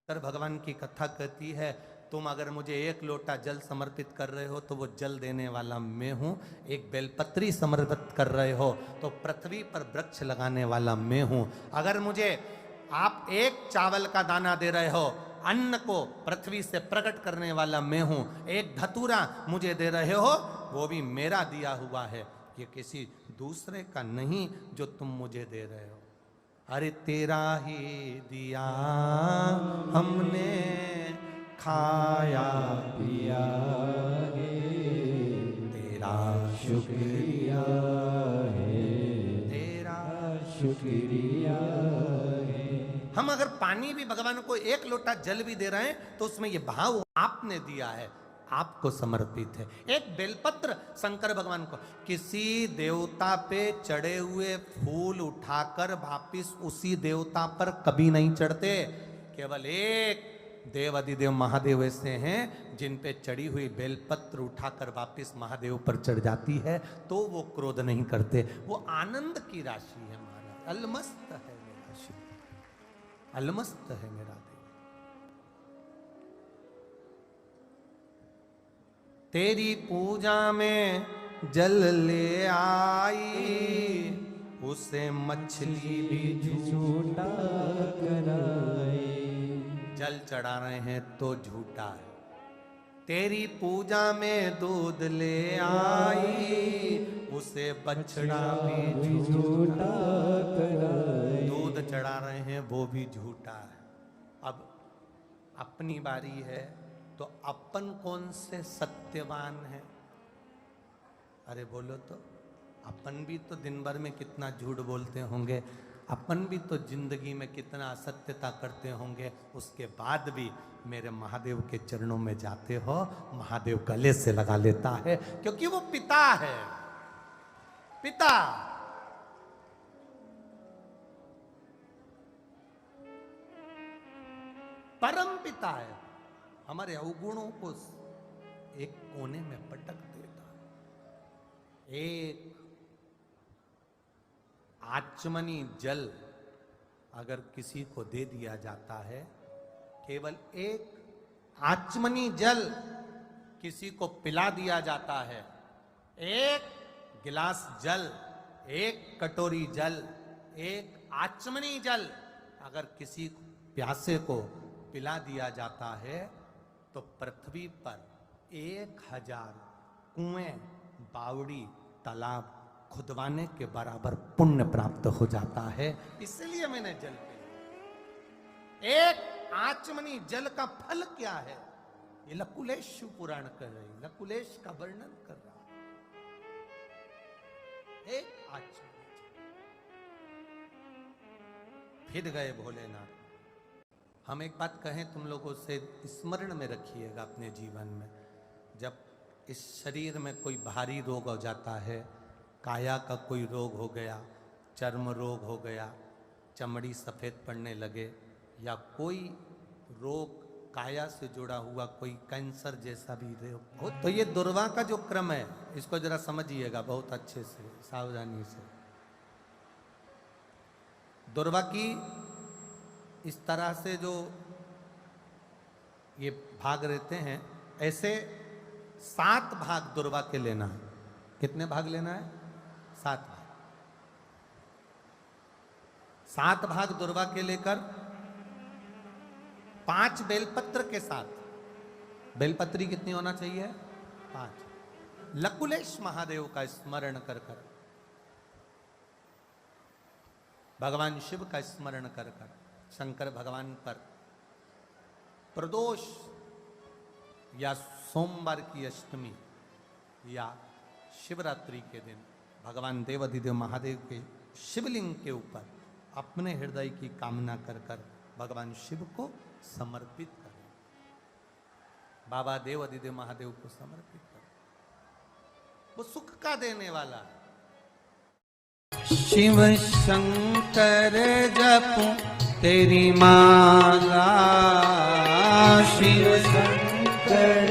शंकर भगवान की कथा कहती है, तुम अगर मुझे एक लोटा जल समर्पित कर रहे हो तो वो जल देने वाला मैं हूं। एक बेलपत्री समर्पित कर रहे हो तो पृथ्वी पर वृक्ष लगाने वाला मैं हूं। अगर मुझे आप एक चावल का दाना दे रहे हो, अन्न को पृथ्वी से प्रकट करने वाला मैं हूं। एक धतूरा मुझे दे रहे हो, वो भी मेरा दिया हुआ है, ये किसी दूसरे का नहीं जो तुम मुझे दे रहे हो। अरे तेरा ही दिया हमने खाया पिया है, तेरा शुक्रिया है, तेरा शुक्रिया है। हम अगर पानी भी भगवान को एक लोटा जल भी दे रहे हैं तो उसमें ये भाव आपने दिया है, आपको समर्पित है। एक बेलपत्र शंकर भगवान को, किसी देवता पे चढ़े हुए फूल उठाकर वापिस उसी देवता पर कभी नहीं चढ़ते। केवल एक देव अधिदेव महादेव ऐसे हैं जिन पे चढ़ी हुई बेलपत्र उठाकर वापिस महादेव पर चढ़ जाती है तो वो क्रोध नहीं करते। वो आनंद की राशि है महाराज। अलमस्त है मेरा शिव, अलमस्त है मेरा देव। तेरी पूजा में जल ले आई, उसे मछली भी झूठा कराए। जल चढ़ा रहे हैं तो झूठा है। तेरी पूजा में दूध ले आई, उसे बछड़ा भी झूठा कराए। दूध चढ़ा रहे हैं वो भी झूठा है। अब अपनी बारी है तो अपन कौन से सत्यवान है? अरे बोलो तो, अपन भी तो दिन भर में कितना झूठ बोलते होंगे, अपन भी तो जिंदगी में कितना असत्यता करते होंगे। उसके बाद भी मेरे महादेव के चरणों में जाते हो, महादेव गले से लगा लेता है, क्योंकि वो पिता है। पिता परम पिता है, हमारे अवगुणों को एक कोने में पटक देता है। एक आचमनी जल अगर किसी को दे दिया जाता है, केवल एक आचमनी जल किसी को पिला दिया जाता है, एक गिलास जल, एक कटोरी जल, एक आचमनी जल अगर किसी प्यासे को पिला दिया जाता है तो पृथ्वी पर 1000 कुएं, बावड़ी, तालाब खुदवाने के बराबर पुण्य प्राप्त हो जाता है। इसलिए मैंने जल पिया। एक आचमनी जल का फल क्या है, ये लकुलेश पुराण कर रही, लकुलेश का वर्णन कर रहा। एक आचमनी फिर गए भोलेनाथ। हम एक बात कहें तुम लोगों से, स्मरण में रखिएगा अपने जीवन में, जब इस शरीर में कोई भारी रोग हो जाता है, काया का कोई रोग हो गया, चर्म रोग हो गया, चमड़ी सफ़ेद पड़ने लगे, या कोई रोग काया से जुड़ा हुआ कोई कैंसर जैसा भी रोग हो, तो ये दुर्वा का जो क्रम है इसको जरा समझिएगा बहुत अच्छे से, सावधानी से। दुर्वा की इस तरह से जो ये भाग रहते हैं, ऐसे 7 भाग दुर्वा के लेना है। कितने भाग लेना है? 7 भाग। 7 भाग दुर्वा के लेकर 5 बेलपत्र के साथ, बेलपत्री कितनी होना चाहिए? 5। लकुलेश महादेव का स्मरण कर कर, भगवान शिव का स्मरण कर कर, शंकर भगवान पर प्रदोष या सोमवार की अष्टमी या शिवरात्रि के दिन भगवान देवाधिदेव महादेव के शिवलिंग के ऊपर अपने हृदय की कामना कर कर भगवान शिव को समर्पित करें। बाबा देवाधिदेव महादेव को समर्पित करें, वो सुख का देने वाला है। शिव शंकर जपो तेरी माला, शिव शंकर